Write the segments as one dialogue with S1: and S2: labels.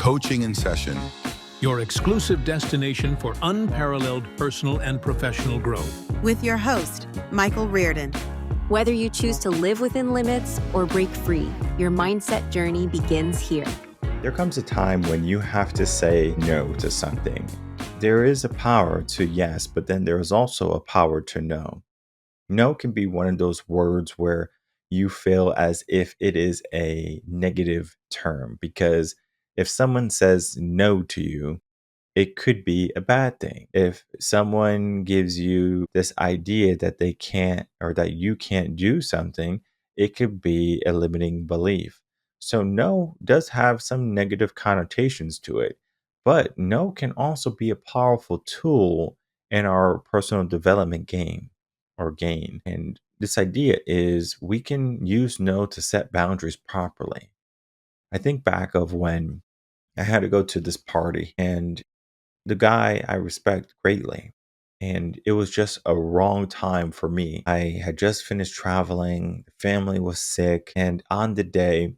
S1: Coaching in Session.
S2: Your exclusive destination for unparalleled personal and professional growth.
S3: With your host, Michael Rearden.
S4: Whether you choose to live within limits or break free, your mindset journey begins here.
S5: There comes a time when you have to say no to something. There is a power to yes, but then there is also a power to no. No can be one of those words where you feel as if it is a negative term, because if someone says no to you, it could be a bad thing. If someone gives you this idea that they can't or that you can't do something, it could be a limiting belief. So, no does have some negative connotations to it, but no can also be a powerful tool in our personal development game or gain. And this idea is we can use no to set boundaries properly. I think back of when I had to go to this party, and the guy I respect greatly. And it was just a wrong time for me. I had just finished traveling, the family was sick, and on the day,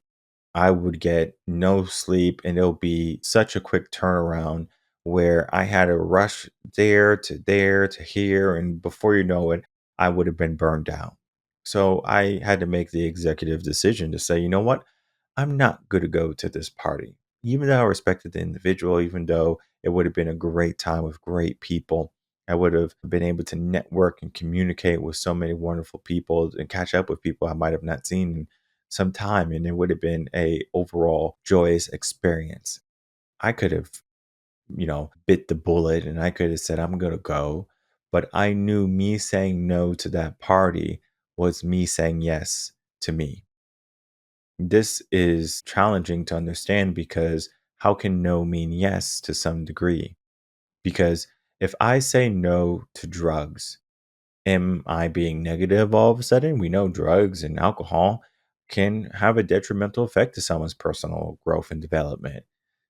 S5: I would get no sleep, and it'll be such a quick turnaround where I had to rush there to here. And before you know it, I would have been burned out. So I had to make the executive decision to say, you know what? I'm not going to go to this party. Even though I respected the individual, even though it would have been a great time with great people, I would have been able to network and communicate with so many wonderful people and catch up with people I might have not seen in some time, and it would have been a overall joyous experience. I could have, bit the bullet and I could have said, I'm going to go. But I knew me saying no to that party was me saying yes to me. This is challenging to understand because how can no mean yes to some degree? Because if I say no to drugs, am I being negative all of a sudden? We know drugs and alcohol can have a detrimental effect to someone's personal growth and development.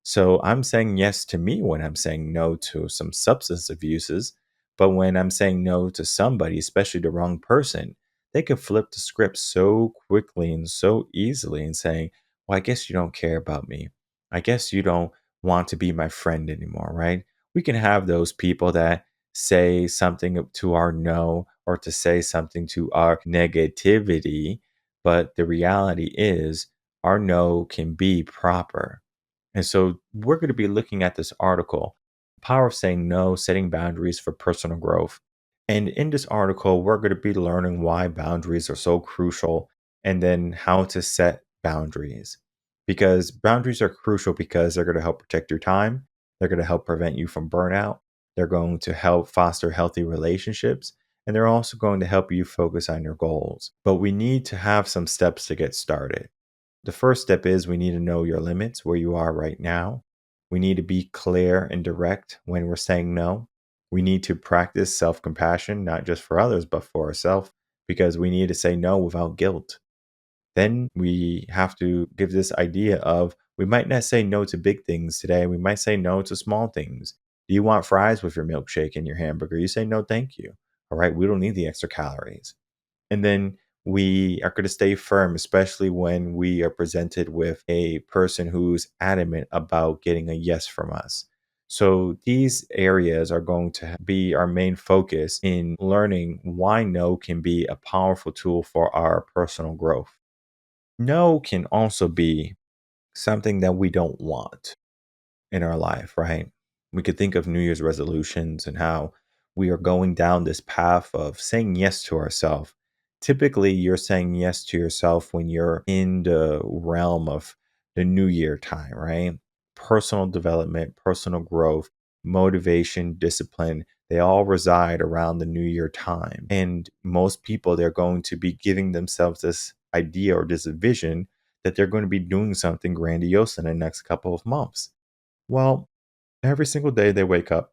S5: So I'm saying yes to me when I'm saying no to some substance abuses. But when I'm saying no to somebody, especially the wrong person, they can flip the script so quickly and so easily and saying, well, I guess you don't care about me. I guess you don't want to be my friend anymore, right? We can have those people that say something to our no or to say something to our negativity. But the reality is, our no can be proper. And so we're going to be looking at this article, Power of Saying No, Setting Boundaries for Personal Growth. And in this article, we're going to be learning why boundaries are so crucial and then how to set boundaries. Because boundaries are crucial because they're going to help protect your time, they're going to help prevent you from burnout, they're going to help foster healthy relationships, and they're also going to help you focus on your goals. But we need to have some steps to get started. The first step is we need to know your limits, where you are right now. We need to be clear and direct when we're saying no. We need to practice self compassion, not just for others, but for ourselves, because we need to say no without guilt. Then we have to give this idea of we might not say no to big things today. We might say no to small things. Do you want fries with your milkshake and your hamburger? You say no, thank you. All right, we don't need the extra calories. And then we are going to stay firm, especially when we are presented with a person who's adamant about getting a yes from us. So these areas are going to be our main focus in learning why no can be a powerful tool for our personal growth. No can also be something that we don't want in our life, right? We could think of New Year's resolutions and how we are going down this path of saying yes to ourselves. Typically, you're saying yes to yourself when you're in the realm of the New Year time, right? Personal development, personal growth, motivation, discipline, they all reside around the New Year time. And most people, they're going to be giving themselves this idea or this vision that they're going to be doing something grandiose in the next couple of months. Well, every single day they wake up,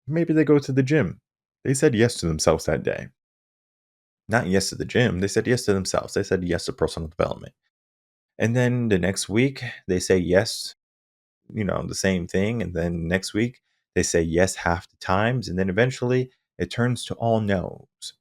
S5: maybe they go to the gym. They said yes to themselves that day. Not yes to the gym, they said yes to themselves. They said yes to personal development. And then the next week, they say yes, the same thing. And then next week, they say yes half the times. And then eventually, it turns to all no's.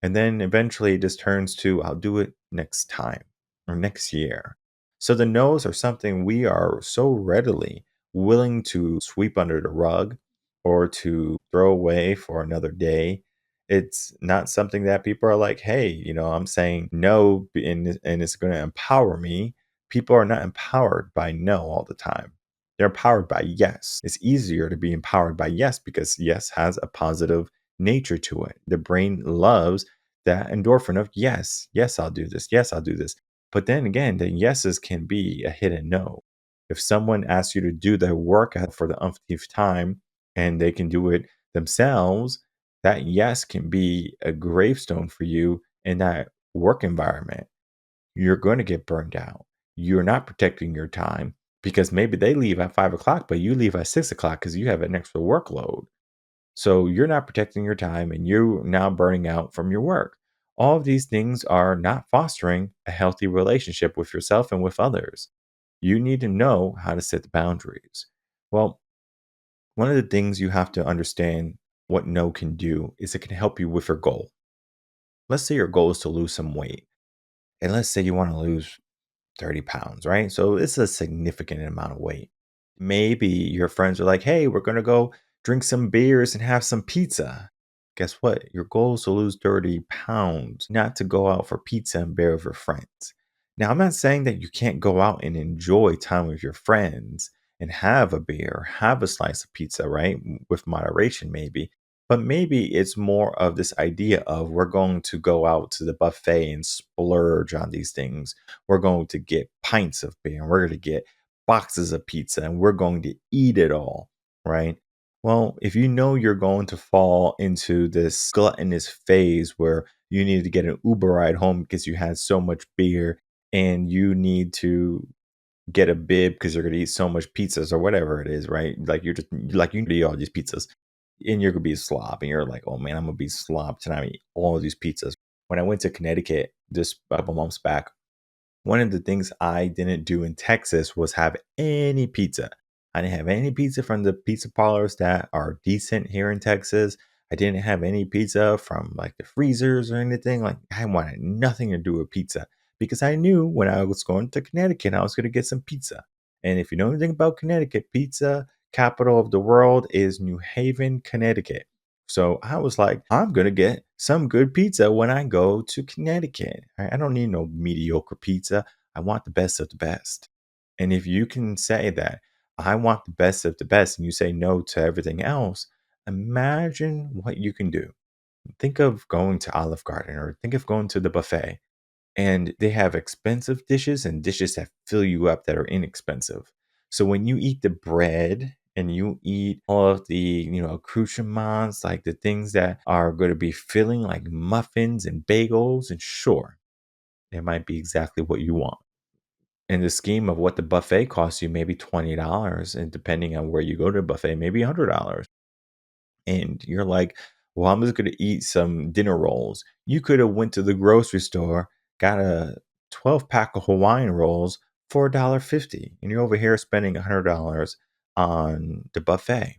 S5: And then eventually, it just turns to I'll do it next time or next year. So the no's are something we are so readily willing to sweep under the rug or to throw away for another day. It's not something that people are like, hey, I'm saying no and it's going to empower me. People are not empowered by no all the time. They're empowered by yes. It's easier to be empowered by yes because yes has a positive nature to it. The brain loves that endorphin of yes, yes, I'll do this. Yes, I'll do this. But then again, the yeses can be a hit and no. If someone asks you to do their workout for the umpteenth time and they can do it themselves, that yes can be a gravestone for you in that work environment. You're going to get burned out. You're not protecting your time because maybe they leave at 5 o'clock, but you leave at 6 o'clock because you have an extra workload. So you're not protecting your time and you're now burning out from your work. All of these things are not fostering a healthy relationship with yourself and with others. You need to know how to set the boundaries. Well, one of the things you have to understand what no can do is it can help you with your goal. Let's say your goal is to lose some weight. And let's say you want to lose 30 pounds, right? So it's a significant amount of weight. Maybe your friends are like, hey, we're going to go drink some beers and have some pizza. Guess what? Your goal is to lose 30 pounds, not to go out for pizza and beer with your friends. Now, I'm not saying that you can't go out and enjoy time with your friends and have a beer, have a slice of pizza, right? With moderation, maybe. But maybe it's more of this idea of we're going to go out to the buffet and splurge on these things. We're going to get pints of beer and we're going to get boxes of pizza and we're going to eat it all, right? Well, if you know you're going to fall into this gluttonous phase where you need to get an Uber ride home because you had so much beer and you need to get a bib because you're going to eat so much pizzas or whatever it is, right? Like you're just like you eat all these pizzas and you're going to be a slob and you're like, oh man, I'm going to be slob tonight. I eat all of these pizzas. When I went to Connecticut just a couple months back, one of the things I didn't do in Texas was have any pizza. I didn't have any pizza from the pizza parlors that are decent here in Texas. I didn't have any pizza from like the freezers or anything. Like I wanted nothing to do with pizza because I knew when I was going to Connecticut, I was going to get some pizza. And if you know anything about Connecticut, pizza capital of the world is New Haven, Connecticut. So I was like, I'm going to get some good pizza when I go to Connecticut. I don't need no mediocre pizza. I want the best of the best. And if you can say that, I want the best of the best, and you say no to everything else, imagine what you can do. Think of going to Olive Garden or think of going to the buffet and they have expensive dishes and dishes that fill you up that are inexpensive. So when you eat the bread and you eat all of the, accoutrements, like the things that are going to be filling like muffins and bagels, and sure, it might be exactly what you want. In the scheme of what the buffet costs you, maybe $20, and depending on where you go to the buffet, maybe $100 and you're like, well, I'm just going to eat some dinner rolls. You could have went to the grocery store, got a 12 pack of Hawaiian rolls for $1.50, and you're over here spending $100 on the buffet.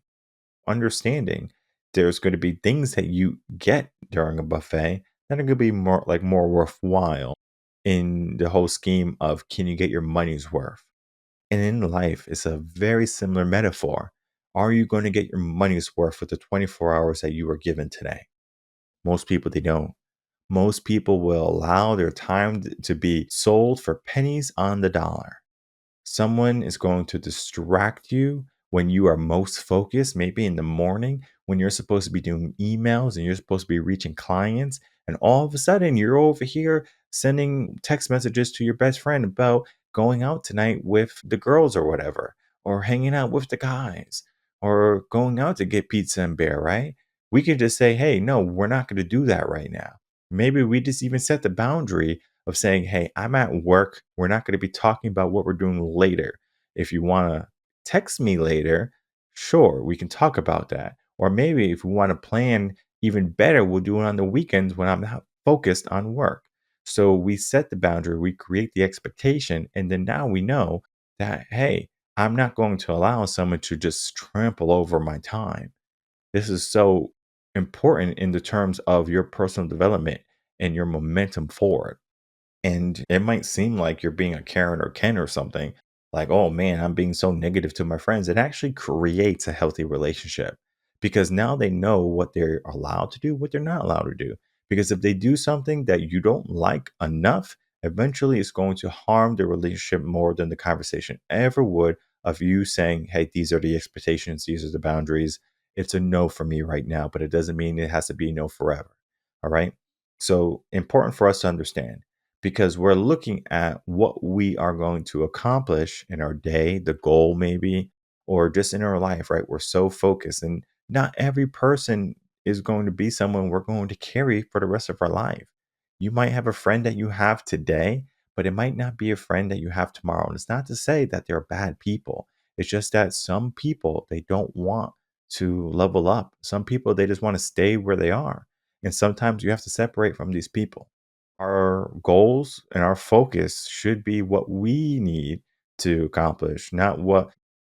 S5: Understanding there's going to be things that you get during a buffet that are going to be more worthwhile in the whole scheme of can you get your money's worth. And in life, it's a very similar metaphor. Are you going to get your money's worth with the 24 hours that you were given today? Most people, they don't. Most people will allow their time to be sold for pennies on the dollar. Someone is going to distract you when you are most focused, maybe in the morning when you're supposed to be doing emails and you're supposed to be reaching clients. And all of a sudden, you're over here sending text messages to your best friend about going out tonight with the girls or whatever, or hanging out with the guys, or going out to get pizza and beer, right? We could just say, hey, no, we're not going to do that right now. Maybe we just even set the boundary of saying, hey, I'm at work. We're not going to be talking about what we're doing later. If you want to text me later, sure, we can talk about that. Or maybe if we want to plan even better, we'll do it on the weekends when I'm not focused on work. So we set the boundary, we create the expectation, and then now we know that, hey, I'm not going to allow someone to just trample over my time. This is so important in the terms of your personal development and your momentum forward. And it might seem like you're being a Karen or Ken or something, like, oh man, I'm being so negative to my friends, it actually creates a healthy relationship because now they know what they're allowed to do, what they're not allowed to do. Because if they do something that you don't like enough, eventually it's going to harm the relationship more than the conversation ever would of you saying, hey, these are the expectations, these are the boundaries. It's a no for me right now, but it doesn't mean it has to be a no forever. All right. So important for us to understand because we're looking at what we are going to accomplish in our day, the goal maybe, or just in our life, right? We're so focused, and not every person is going to be someone we're going to carry for the rest of our life. You might have a friend that you have today, but it might not be a friend that you have tomorrow. And it's not to say that they're bad people. It's just that some people, they don't want to level up. Some people, they just want to stay where they are. And sometimes you have to separate from these people. Our goals and our focus should be what we need to accomplish, not what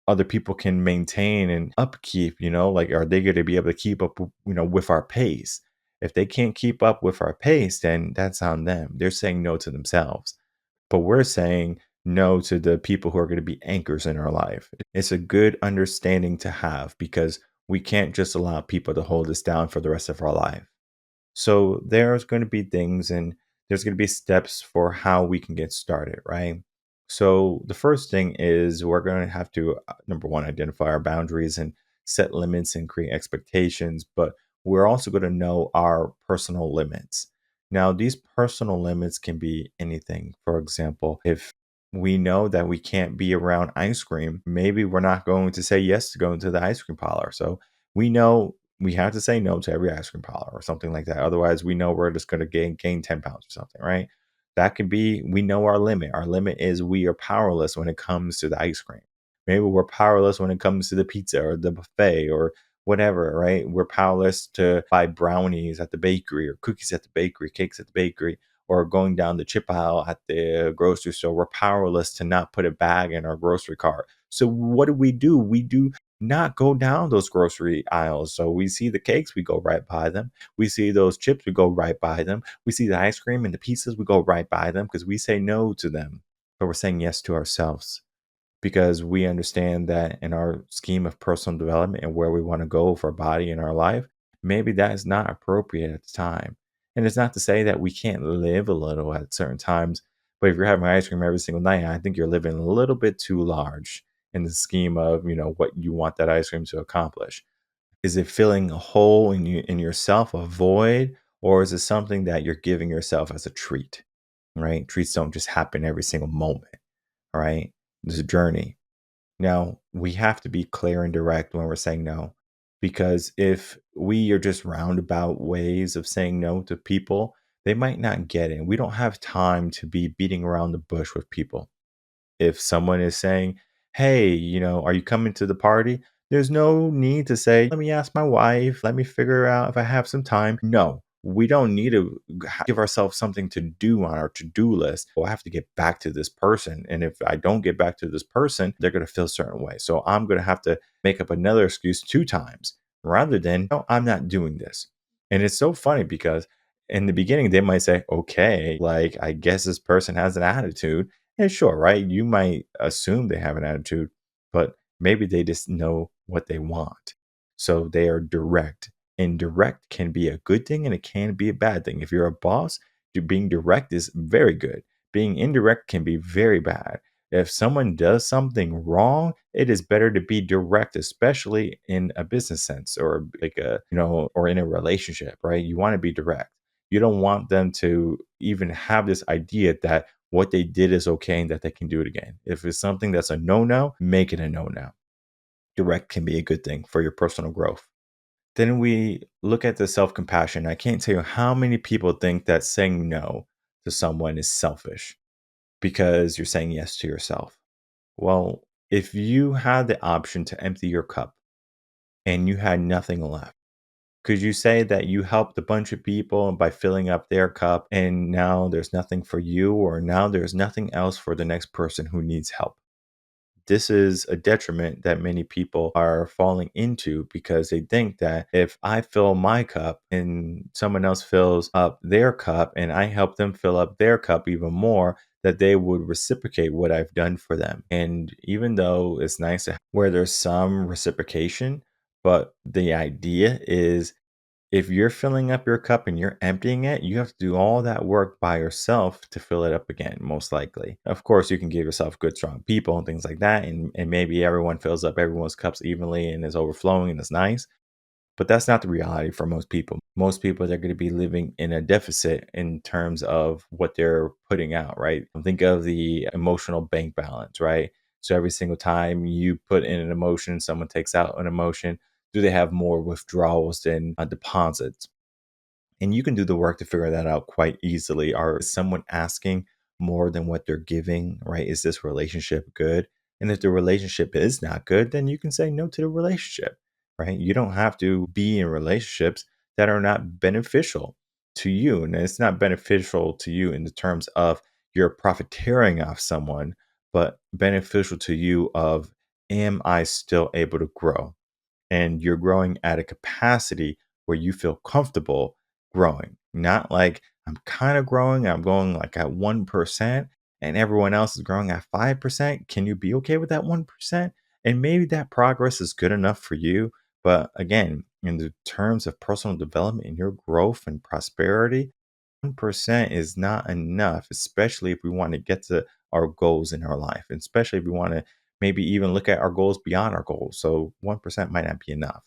S5: other people can maintain and upkeep. Like, are they going to be able to keep up, with our pace? If they can't keep up with our pace, then that's on them. They're saying no to themselves. But we're saying no to the people who are going to be anchors in our life. It's a good understanding to have because we can't just allow people to hold us down for the rest of our life. So there's going to be things and there's going to be steps for how we can get started, right? So the first thing is we're going to have to, number one, identify our boundaries and set limits and create expectations, but we're also going to know our personal limits. Now, these personal limits can be anything. For example, if we know that we can't be around ice cream, maybe we're not going to say yes to going to the ice cream parlor. So we know we have to say no to every ice cream parlor or something like that. Otherwise, we know we're just going to gain 10 pounds or something, right? That could be, we know our limit. Our limit is we are powerless when it comes to the ice cream. Maybe we're powerless when it comes to the pizza or the buffet or whatever, right? We're powerless to buy brownies at the bakery or cookies at the bakery, cakes at the bakery, or going down the chip aisle at the grocery store. We're powerless to not put a bag in our grocery cart. So what do? We do not go down those grocery aisles. So we see the cakes, we go right by them. We see those chips, we go right by them. We see the ice cream and the pizzas, we go right by them because we say no to them, but we're saying yes to ourselves because we understand that in our scheme of personal development and where we want to go for our body and our life, maybe that is not appropriate at the time. And it's not to say that we can't live a little at certain times, but if you're having ice cream every single night, I think you're living a little bit too large in the scheme of, what you want that ice cream to accomplish. Is it filling a hole in yourself, a void, or is it something that you're giving yourself as a treat? Right? Treats don't just happen every single moment. All right. There's a journey. Now, we have to be clear and direct when we're saying no, because if we are just roundabout ways of saying no to people, they might not get it. We don't have time to be beating around the bush with people. If someone is saying, hey, are you coming to the party? There's no need to say, let me ask my wife, let me figure out if I have some time. No, we don't need to give ourselves something to do on our to do list. Well, I have to get back to this person. And if I don't get back to this person, they're going to feel a certain way. So I'm going to have to make up another excuse 2 times rather than, no, I'm not doing this. And it's so funny because in the beginning, they might say, okay, like, I guess this person has an attitude. And sure, right? You might assume they have an attitude, but maybe they just know what they want. So they are direct. And direct can be a good thing and it can be a bad thing. If you're a boss, being direct is very good. Being indirect can be very bad. If someone does something wrong, it is better to be direct, especially in a business sense or like or in a relationship, right? You want to be direct. You don't want them to even have this idea that what they did is okay and that they can do it again. If it's something that's a no-no, make it a no-no. Direct can be a good thing for your personal growth. Then we look at the self-compassion. I can't tell you how many people think that saying no to someone is selfish because you're saying yes to yourself. Well, if you had the option to empty your cup and you had nothing left, could you say that you helped a bunch of people by filling up their cup and now there's nothing for you or now there's nothing else for the next person who needs help? This is a detriment that many people are falling into because they think that if I fill my cup and someone else fills up their cup and I help them fill up their cup even more, that they would reciprocate what I've done for them. And even though it's nice to where there's some reciprocation, but the idea is if you're filling up your cup and you're emptying it, you have to do all that work by yourself to fill it up again, most likely. Of course, you can give yourself good, strong people and things like that. And maybe everyone fills up everyone's cups evenly and is overflowing and it's nice. But that's not the reality for most people. Most people, they're going to be living in a deficit in terms of what they're putting out, right? Think of the emotional bank balance, right? So every single time you put in an emotion, someone takes out an emotion, do they have more withdrawals than deposits? And you can do the work to figure that out quite easily. Are someone asking more than what they're giving, right? Is this relationship good? And if the relationship is not good, then you can say no to the relationship, right? You don't have to be in relationships that are not beneficial to you. And it's not beneficial to you in the terms of you're profiteering off someone, but beneficial to you of, am I still able to grow? And you're growing at a capacity where you feel comfortable growing. Not like I'm kind of growing, I'm going like at 1% and everyone else is growing at 5%. Can you be okay with that 1%? And maybe that progress is good enough for you. But again, in the terms of personal development and your growth and prosperity, 1% is not enough, especially if we want to get to our goals in our life, and especially if we want to maybe even look at our goals beyond our goals. So 1% might not be enough.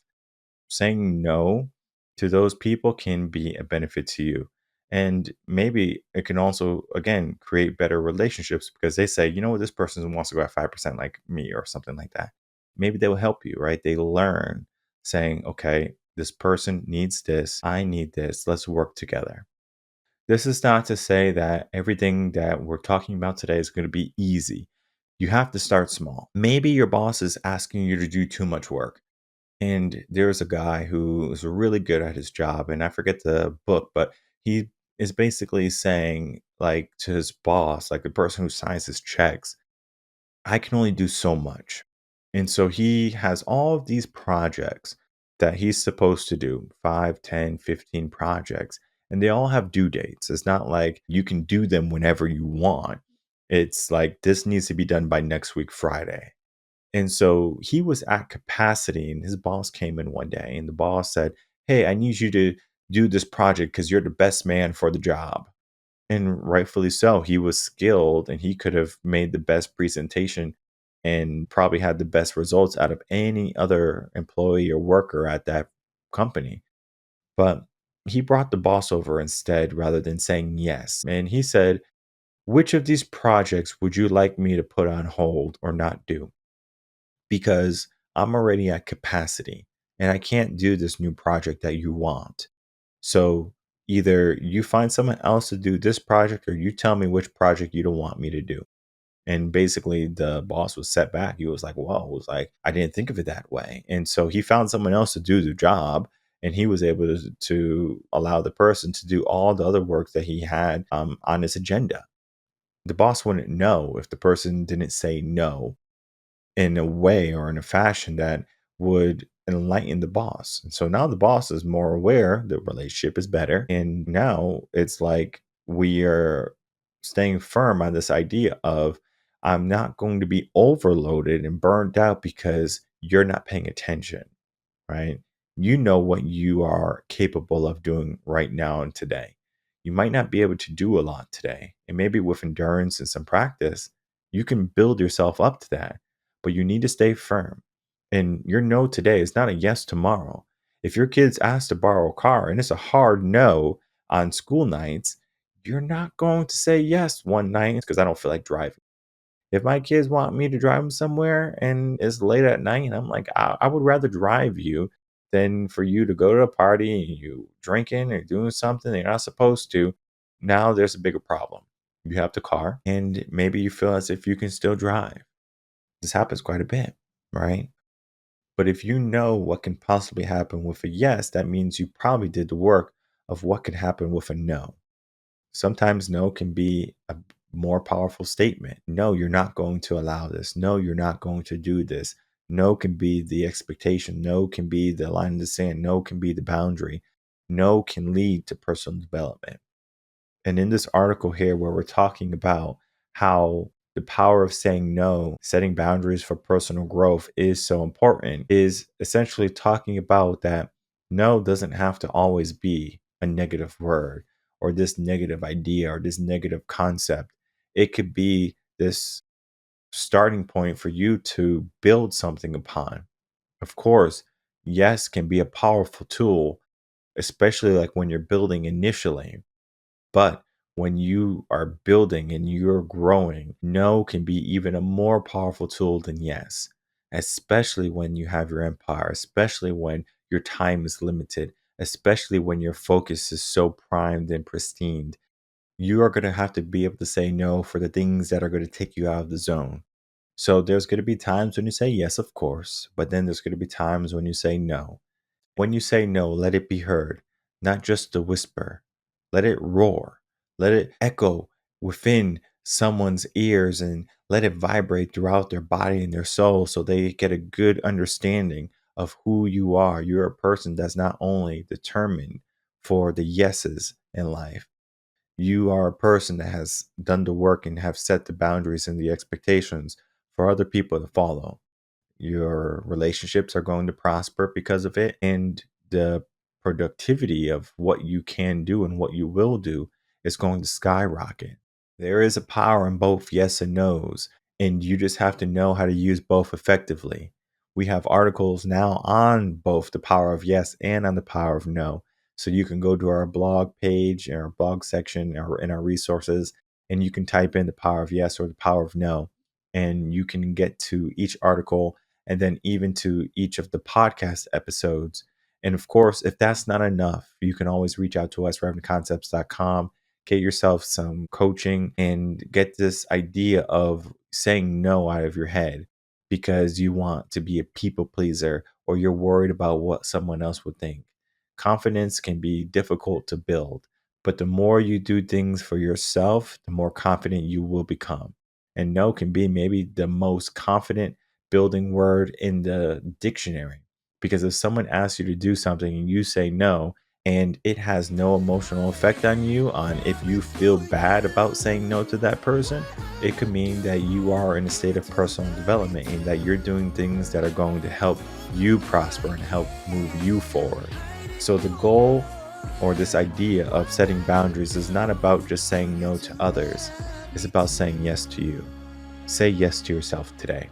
S5: Saying no to those people can be a benefit to you. And maybe it can also, again, create better relationships because they say, you know what, this person wants to go at 5% like me or something like that. Maybe they will help you, right? They learn saying, okay, this person needs this. I need this. Let's work together. This is not to say that everything that we're talking about today is going to be easy. You have to start small. Maybe your boss is asking you to do too much work. And there's a guy who is really good at his job, and I forget the book, but he is basically saying, like, to his boss, like the person who signs his checks, I can only do so much. And so he has all of these projects that he's supposed to do 5, 10, 15 projects, and they all have due dates. It's not like you can do them whenever you want. It's like this needs to be done by next week, Friday. And so he was at capacity, and his boss came in one day, and the boss said, hey, I need you to do this project because you're the best man for the job. And rightfully so. He was skilled and he could have made the best presentation and probably had the best results out of any other employee or worker at that company. But he brought the boss over instead rather than saying yes. And he said, which of these projects would you like me to put on hold or not do? Because I'm already at capacity and I can't do this new project that you want. So either you find someone else to do this project or you tell me which project you don't want me to do. And basically the boss was set back. He was like, whoa, it was like, I didn't think of it that way. And so he found someone else to do the job and he was able to allow the person to do all the other work that he had on his agenda. The boss wouldn't know if the person didn't say no in a way or in a fashion that would enlighten the boss. And so now the boss is more aware, the relationship is better. And now it's like we are staying firm on this idea of I'm not going to be overloaded and burned out because you're not paying attention, right? You know what you are capable of doing right now and today. You might not be able to do a lot today. And maybe with endurance and some practice, you can build yourself up to that. But you need to stay firm. And your no today is not a yes tomorrow. If your kids ask to borrow a car and it's a hard no on school nights, you're not going to say yes one night because I don't feel like driving. If my kids want me to drive them somewhere and it's late at night, and I'm like, I would rather drive you than for you to go to a party and you drinking or doing something that you're not supposed to. Now there's a bigger problem. You have the car, and maybe you feel as if you can still drive. This happens quite a bit, right? But if you know what can possibly happen with a yes, that means you probably did the work of what could happen with a no. Sometimes no can be a more powerful statement. No, you're not going to allow this. No, you're not going to do this. No can be the expectation. No can be the line in the sand. No can be the boundary. No can lead to personal development. And in this article here, where we're talking about how the power of saying no, setting boundaries for personal growth is so important, is essentially talking about that no doesn't have to always be a negative word or this negative idea or this negative concept. It could be this starting point for you to build something upon. Of course, yes can be a powerful tool, especially like when you're building initially. But when you are building and you're growing, no can be even a more powerful tool than yes, especially when you have your empire, especially when your time is limited, especially when your focus is so primed and pristine. You are going to have to be able to say no for the things that are going to take you out of the zone. So there's going to be times when you say yes, of course, but then there's going to be times when you say no. When you say no, let it be heard, not just a whisper. Let it roar. Let it echo within someone's ears and let it vibrate throughout their body and their soul so they get a good understanding of who you are. You're a person that's not only determined for the yeses in life, you are a person that has done the work and have set the boundaries and the expectations for other people to follow. Your relationships are going to prosper because of it, and the productivity of what you can do and what you will do is going to skyrocket. There is a power in both yes and no's, and you just have to know how to use both effectively. We have articles now on both the power of yes and on the power of no. So you can go to our blog page and our blog section or in our resources, and you can type in the power of yes or the power of no, and you can get to each article and then even to each of the podcast episodes. And of course, if that's not enough, you can always reach out to us, revenconcepts.com, get yourself some coaching and get this idea of saying no out of your head because you want to be a people pleaser or you're worried about what someone else would think. Confidence can be difficult to build, but the more you do things for yourself, the more confident you will become. And no can be maybe the most confident building word in the dictionary. Because if someone asks you to do something and you say no, and it has no emotional effect on you, on if you feel bad about saying no to that person, it could mean that you are in a state of personal development and that you're doing things that are going to help you prosper and help move you forward. So the goal or this idea of setting boundaries is not about just saying no to others. It's about saying yes to you. Say yes to yourself today.